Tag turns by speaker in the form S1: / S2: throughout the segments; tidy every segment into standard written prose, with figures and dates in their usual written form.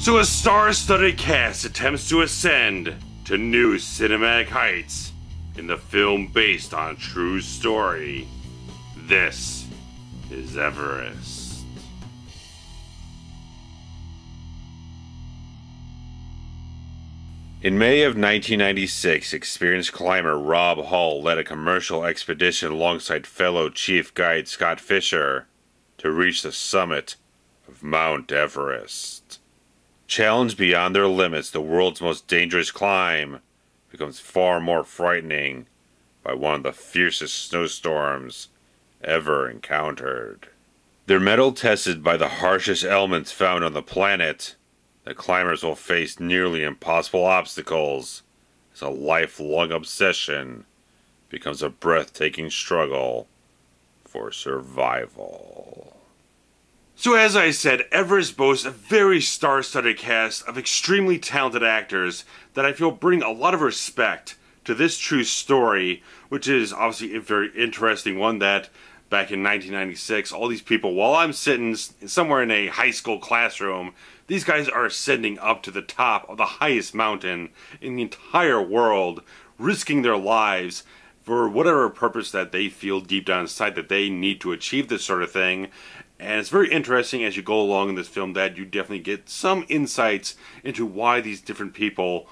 S1: So a star-studded cast attempts to ascend to new cinematic heights in the film based on a true story. This is Everest. In May of 1996, experienced climber Rob Hall led a commercial expedition alongside fellow chief guide Scott Fisher to reach the summit of Mount Everest. Challenged beyond their limits, the world's most dangerous climb becomes far more frightening by one of the fiercest snowstorms ever encountered. Their mettle tested by the harshest elements found on the planet, the climbers will face nearly impossible obstacles as a lifelong obsession becomes a breathtaking struggle for survival. So as I said, Everest boasts a very star-studded cast of extremely talented actors that I feel bring a lot of respect to this true story, which is obviously a very interesting one that back in 1996, all these people, while I'm sitting somewhere in a high school classroom, these guys are ascending up to the top of the highest mountain in the entire world, risking their lives for whatever purpose that they feel deep down inside that they need to achieve this sort of thing. And it's very interesting as you go along in this film that you definitely get some insights into why these different people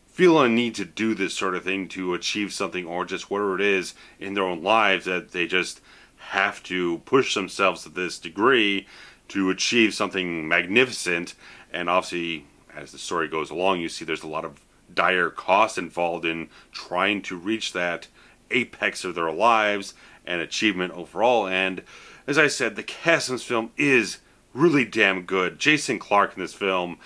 S1: feel a need to do this sort of thing to achieve something, or just whatever it is in their own lives that they just have to push themselves to this degree to achieve something magnificent. And obviously, as the story goes along, you see there's a lot of dire costs involved in trying to reach that apex of their lives and achievement overall. And as I said, the cast in this film is really damn good. Jason Clarke in this film,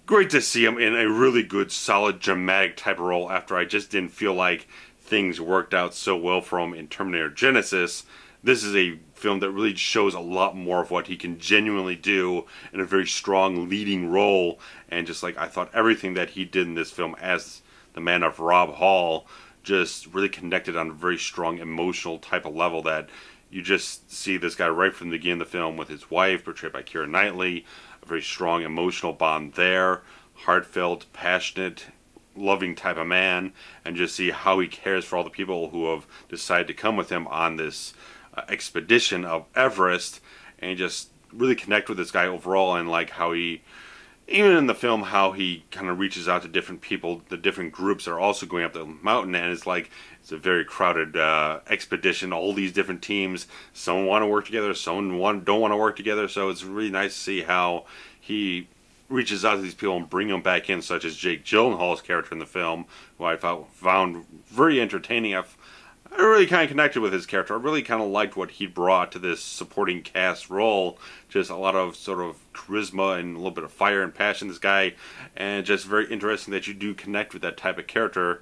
S1: great to see him in a really good, solid, dramatic type of role after I just didn't feel like things worked out so well for him in Terminator Genisys. This is a film that really shows a lot more of what he can genuinely do in a very strong leading role. And just like I thought everything that he did in this film as the man of Rob Hall just really connected on a very strong emotional type of level that you just see this guy right from the beginning of the film with his wife, portrayed by Keira Knightley, a very strong emotional bond there, heartfelt, passionate, loving type of man, and just see how he cares for all the people who have decided to come with him on this expedition of Everest, and just really connect with this guy overall, and like how he, even in the film, how he kind of reaches out to different people, the different groups that are also going up the mountain, and it's like, it's a very crowded expedition, all these different teams, some want to work together, some don't want to work together, so it's really nice to see how he reaches out to these people and bring them back in, such as Jake Gyllenhaal's character in the film, who I found very entertaining. I really kind of connected with his character. I really kind of liked what he brought to this supporting cast role. Just a lot of sort of charisma and a little bit of fire and passion, this guy. And just very interesting that you do connect with that type of character.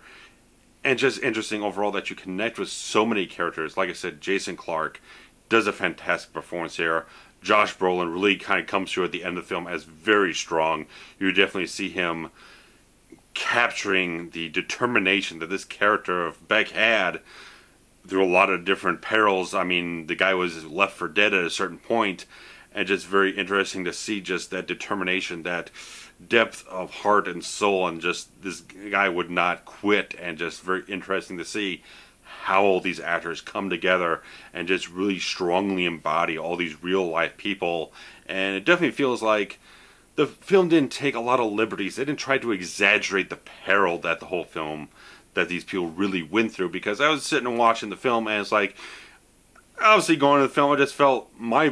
S1: And just interesting overall that you connect with so many characters. Like I said, Jason Clarke does a fantastic performance here. Josh Brolin really kind of comes through at the end of the film as very strong. You definitely see him capturing the determination that this character of Beck had through a lot of different perils. I mean, the guy was left for dead at a certain point, and just very interesting to see just that determination, that depth of heart and soul, and just this guy would not quit, and just very interesting to see how all these actors come together and just really strongly embody all these real life people. And it definitely feels like the film didn't take a lot of liberties. They didn't try to exaggerate the peril that the whole film, that these people really went through, because I was sitting and watching the film, and it's like, obviously going to the film, I just felt, my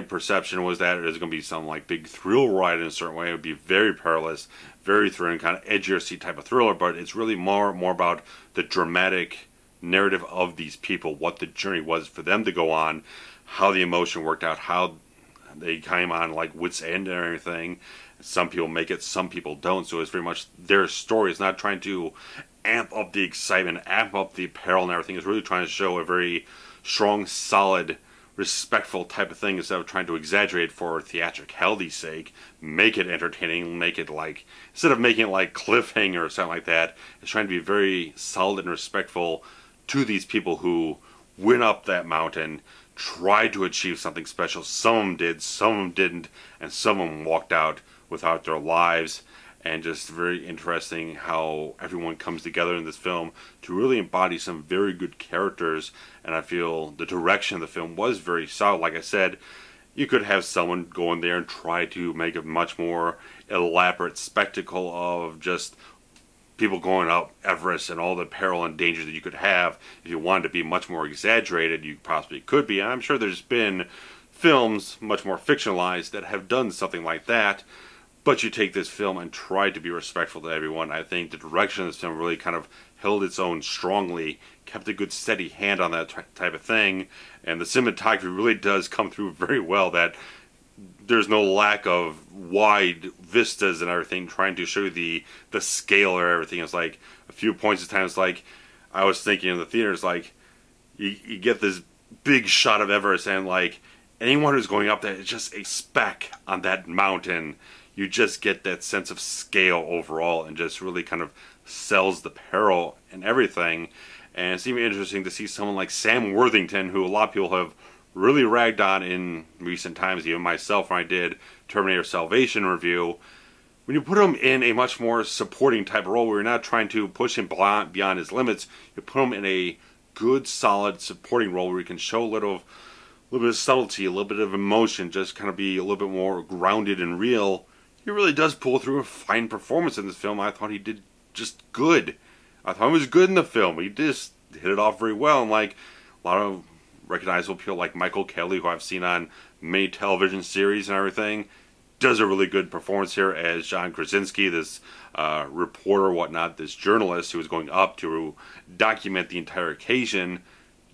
S1: perception was that it was going to be some like big thrill ride in a certain way. It would be very perilous, very thrilling, kind of edge your seat type of thriller, but it's really more about the dramatic narrative of these people, what the journey was for them to go on, how the emotion worked out, how they came on like wit's end and everything. Some people make it, some people don't, so it's very much their story. It's not trying to amp up the excitement, amp up the peril and everything. It's really trying to show a very strong, solid, respectful type of thing, instead of trying to exaggerate for theatricality's sake. Make it entertaining, make it like, instead of making it like cliffhanger or something like that, it's trying to be very solid and respectful to these people who went up that mountain, tried to achieve something special. Some of them did, some of them didn't, and some of them walked out without their lives. And just very interesting how everyone comes together in this film to really embody some very good characters. And I feel the direction of the film was very solid. Like I said, you could have someone go in there and try to make a much more elaborate spectacle of just people going up Everest and all the peril and danger that you could have. If you wanted to be much more exaggerated, you possibly could be. And I'm sure there's been films, much more fictionalized, that have done something like that. But you take this film and try to be respectful to everyone. I think the direction of this film really kind of held its own strongly, kept a good steady hand on that type of thing, and the cinematography really does come through very well. That there's no lack of wide vistas and everything, trying to show you the scale of everything. It's like a few points of time, it's like I was thinking in the theater, it's like you get this big shot of Everest, and like anyone who's going up there, it's just a speck on that mountain. You just get that sense of scale overall, and just really kind of sells the peril and everything. And it's even interesting to see someone like Sam Worthington, who a lot of people have really ragged on in recent times, even myself when I did Terminator Salvation review. When you put him in a much more supporting type of role, where you're not trying to push him beyond his limits, you put him in a good, solid supporting role where you can show a little bit of subtlety, a little bit of emotion, just kind of be a little bit more grounded and real. He really does pull through a fine performance in this film. I thought he did just good. I thought he was good in the film. He just hit it off very well. And like a lot of recognizable people like Michalak, who I've seen on many television series and everything, does a really good performance here as John Krasinski, this reporter, whatnot, this journalist who was going up to document the entire occasion.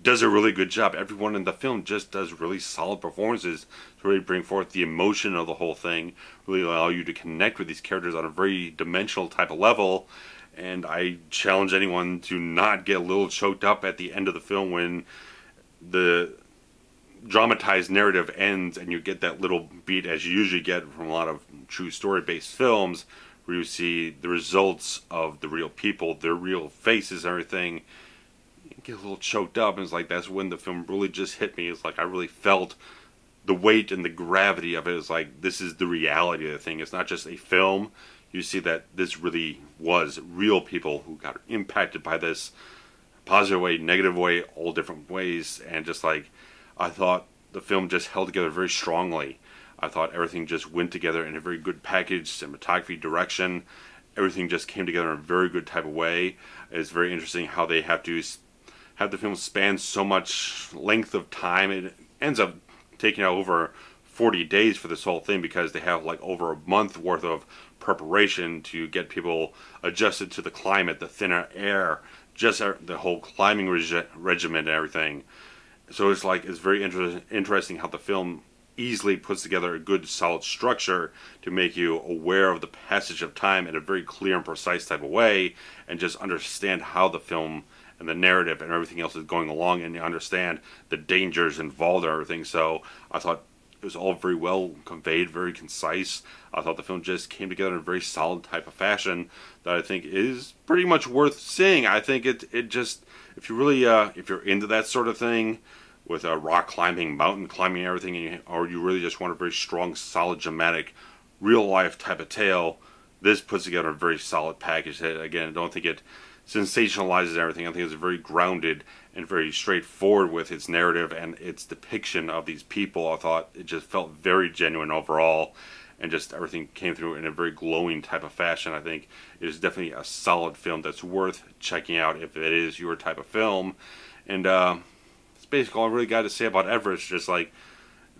S1: Does a really good job. Everyone in the film just does really solid performances to really bring forth the emotion of the whole thing, really allow you to connect with these characters on a very dimensional type of level. And I challenge anyone to not get a little choked up at the end of the film when the dramatized narrative ends and you get that little beat, as you usually get from a lot of true story-based films, where you see the results of the real people, their real faces and everything. Get a little choked up, and it's like that's when the film really just hit me. It's like I really felt the weight and the gravity of it. It's like this is the reality of the thing. It's not just a film. You see that this really was real people who got impacted by this, positive way, negative way, all different ways. And just like I thought the film just held together very strongly. I thought everything just went together in a very good package, cinematography, direction. Everything just came together in a very good type of way. It's very interesting how they have to have the film span so much length of time. It ends up taking out over 40 days for this whole thing, because they have like over a month worth of preparation to get people adjusted to the climate, the thinner air, just the whole climbing regimen and everything. So it's like, it's very interesting how the film easily puts together a good solid structure to make you aware of the passage of time in a very clear and precise type of way, and just understand how the film and the narrative and everything else is going along, and you understand the dangers involved and everything. So I thought it was all very well conveyed, very concise. I thought the film just came together in a very solid type of fashion that I think is pretty much worth seeing. I think it just, if you really, if you're into that sort of thing, with rock climbing, mountain climbing, everything, or you really just want a very strong, solid, dramatic, real life type of tale, this puts together a very solid package. Again, I don't think it sensationalizes everything. I think it's very grounded and very straightforward with its narrative and its depiction of these people. I thought it just felt very genuine overall, and just everything came through in a very glowing type of fashion. I think it is definitely a solid film that's worth checking out if it is your type of film. And that's basically all I really got to say about Everest. Just like,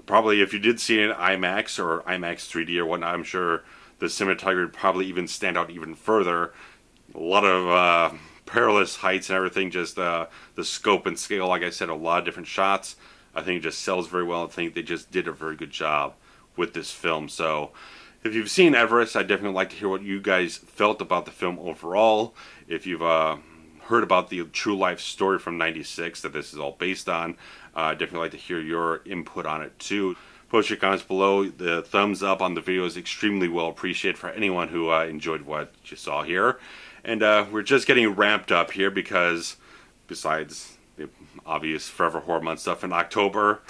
S1: probably if you did see it in IMAX or IMAX 3D or whatnot, I'm sure the cinematography would probably even stand out even further. A lot of perilous heights and everything, just the scope and scale, like I said, a lot of different shots. I think it just sells very well. I think they just did a very good job with this film. So if you've seen Everest, I'd definitely like to hear what you guys felt about the film overall. If you've heard about the true life story from '96 that this is all based on, I'd definitely like to hear your input on it too. Post your comments below. The thumbs up on the video is extremely well appreciated for anyone who enjoyed what you saw here. And we're just getting ramped up here because, besides the obvious Forever Horror Month stuff in October,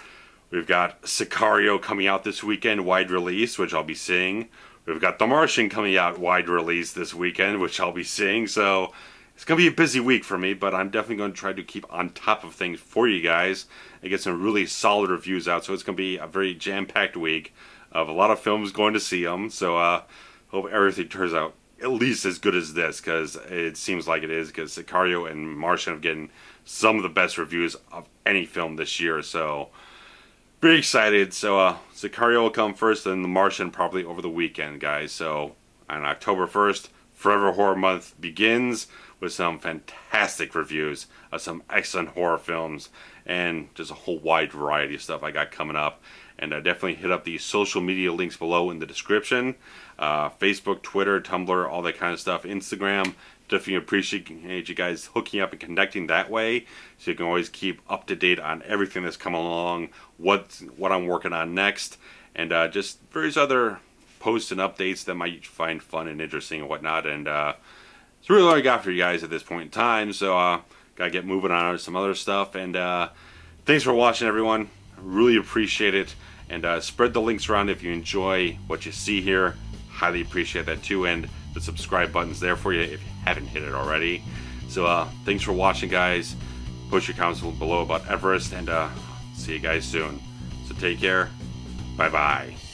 S1: We've got Sicario coming out this weekend, wide release, which I'll be seeing. We've got The Martian coming out wide release this weekend, which I'll be seeing. So it's going to be a busy week for me, but I'm definitely going to try to keep on top of things for you guys and get some really solid reviews out. So it's going to be a very jam-packed week of a lot of films, going to see them. So hope everything turns out at least as good as this, because it seems like it is, because Sicario and Martian have gotten some of the best reviews of any film this year. So pretty excited. So Sicario will come first, and The Martian probably over the weekend, guys. So on October 1st, Forever Horror Month begins with some fantastic reviews of some excellent horror films and just a whole wide variety of stuff I got coming up. And definitely hit up the social media links below in the description. Facebook, Twitter, Tumblr, all that kind of stuff. Instagram. Definitely appreciate you guys hooking up and connecting that way, so you can always keep up to date on everything that's coming along, what I'm working on next, and just various other posts and updates that might find fun and interesting and whatnot. And it's really all I got for you guys at this point in time. So gotta get moving on to some other stuff. And thanks for watching, everyone. I really appreciate it. And spread the links around if you enjoy what you see here. Highly appreciate that too. And the subscribe button's there for you if you haven't hit it already. So thanks for watching, guys. Post your comments below about Everest, and see you guys soon. So take care. Bye bye.